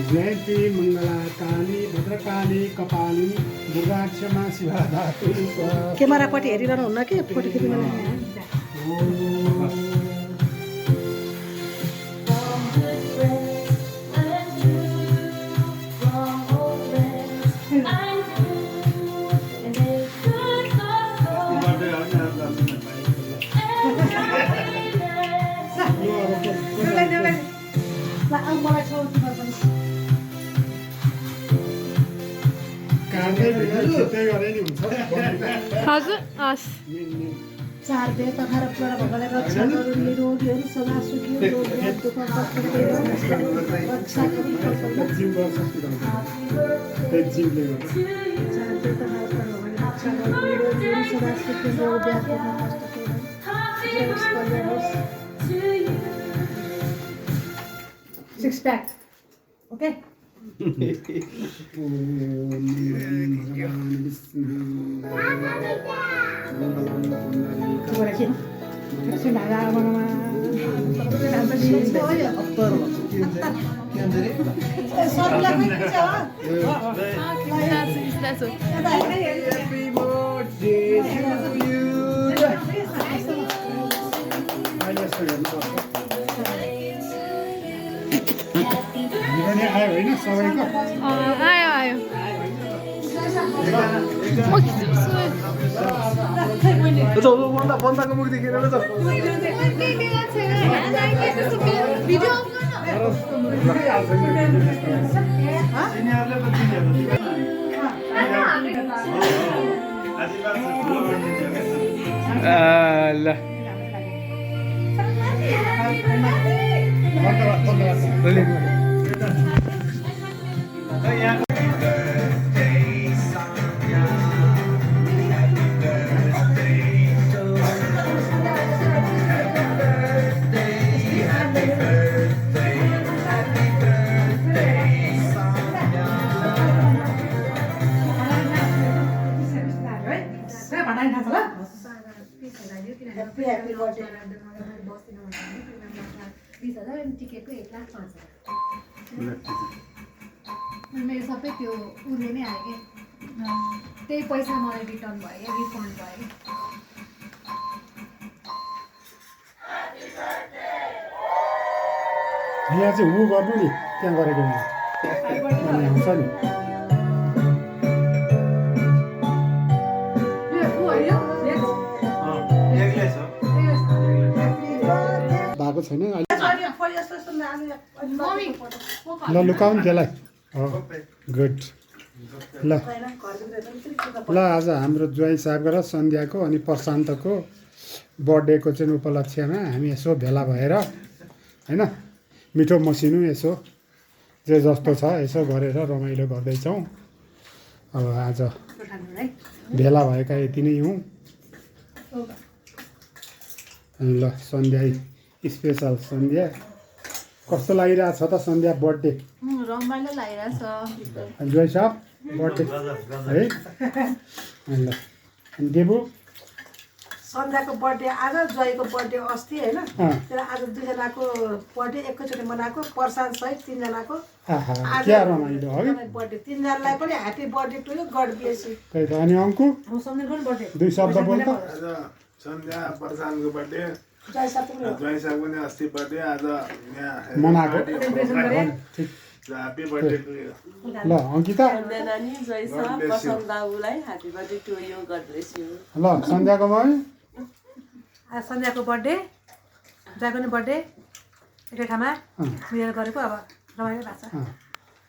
जयन्ती मङ्गलाकाली भद्रकाली कपाली दुर्गाक्षमा शिवा धातु क्यामेरापट्टि हेरिरहनु हुन्न कि फोटो खिच्नु हजुर हस् चार दे तथा रक्षाबाट भगवानले रक्षा गरू निरोगीहरू सदा सुखी रोग व्याध दुःख रक्षा गरू चार दे तथा भगवानले रक्षा गरू निरोगीहरू सदा सुखी रोग व्याध दुःख सिक्स पैक ओके आयो होइन सबैको आयो आयो बन्दाको मुख देखेर मेरो सबै त्यो उले नै आयो कि त्यही पैसा मलाई रिटर्न भयो रिफन्ड भयो यहाँ चाहिँ हु गर्नु नि त्यहाँ गरेको हुन्छ नि भएको छैन ल लुकाऊ नि त्यसलाई गुड ल ल आज हाम्रो ज्वाइँ साहब र सन्ध्याको अनि प्रशान्तको बर्थडेको चाहिँ उपलक्ष्यमा हामी यसो भेला भएर होइन मिठो मसिनो यसो जे जस्तो छ यसो गरेर रमाइलो गर्दैछौँ अब आज भेला भएका यति नै हौँ ल सन्ध्या स्पेसल सन्ध्या कस्तो लागिरहेको छ त सन्ध्या बर्थडे रमाइलो लागिरहेछ ज्वाइँ साहब बर्थडे है ल अनि देबु सन्ध्याको बर्थडे आज ज्वाइँको बर्थडे अस्ति होइन तर आज दुईजनाको बर्थडे एकैचोटि मनाएको प्रशान्त सहित तिनजनाको आज रमाइलो है बर्थडे तिनजनालाई पनि happy birthday to you God bless you त्यही त अनि अङ्कु बर्थडे दुई शब्द बोल त सन्ध्या प्रशान्तको बर्थडे ज्वाइँ साहबको ज्वाइँ साहब पनि अस्ति बर्थडे आज यहाँ मनाएको ह्याप्पी बर्थडे टु यु ल अङ्किता नानी ज्वाइँ साहब प्रशान्त बाबुलाई happy birthday to you God bless you ल सन्ध्याको भयो आज सन्ध्याको बर्थडे ज्वाइँको नि बर्थडे एकै ठाउँमा मिलेर गरेको अब रमाइलो भएको छ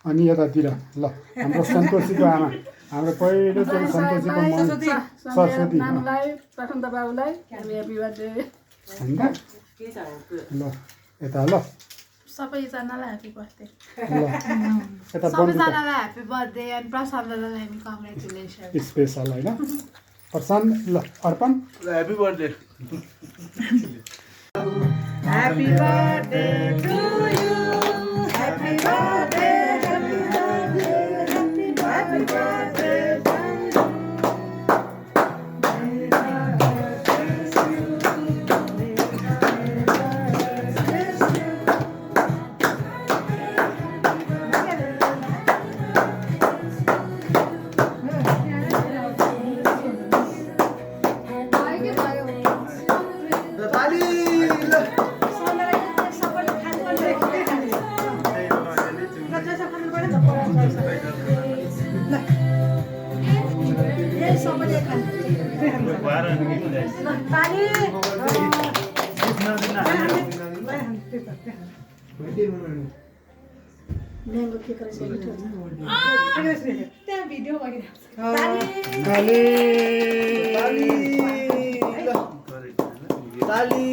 अनि यतातिर ल हाम्रो सन्तोषीको आमा हाम्रो पहिलोचोटि सन्तोषीको सरस्वती नानुलाई प्रशान्त बाबुलाई ह्याप्पी बर्थडे होइन ल यता ल सबैजनालाई ह्याप्पी बर्थडे ल यता सबैजनालाई ह्याप्पी बर्थडे अनि प्रशान्तलाई हामी कङ्ग्रेचुलेसन स्पेसल होइन प्रशान्त ल अर्पण happy birthday Happy birthday to you. Happy birthday, happy birthday, happy birthday, happy birthday. May God bless you. May God bless you. Mango cake रहेछ मिठो छ त्यहाँ भिडियो भइरहेको छ ताली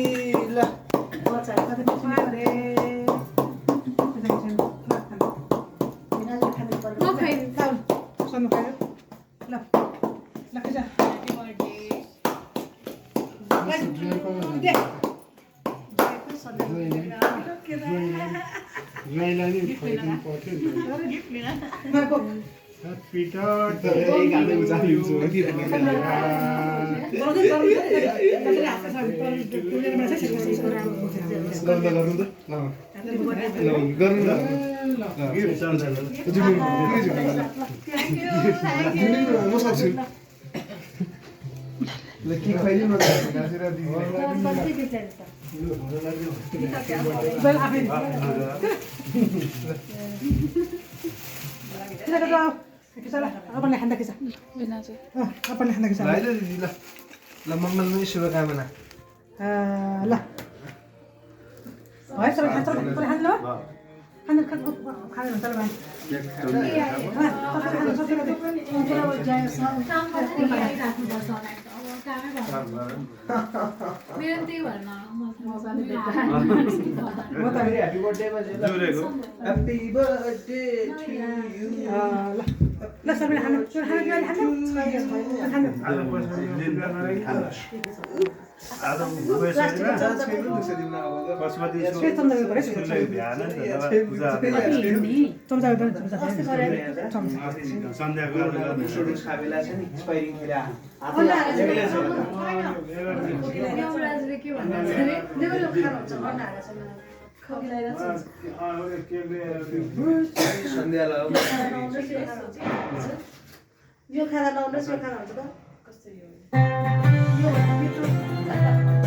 बच्चाहरू कति मिठो अरे म खाइदिन्छु सुन्नु खायो ल ल खिचा ज्वाइँलाई नि खुवाइदिनु पर्थ्यो नि अपनले खाँदा खिचा अपनले खाँदा खिचा ल मङ्गलमय शुभकामना ल है सबै खान्छ खानु खानु खानु चल भाइ मेरो त्यही भएर ह्यापी बर्थडेमा ह्यापी बर्थडे टु यु ल सबैले खानु खानु युवराजले के भन्नुहुन्छ अरे यो खाना लाउनुहोस् यो खाना हुन्छ त कस्तो यो मिठो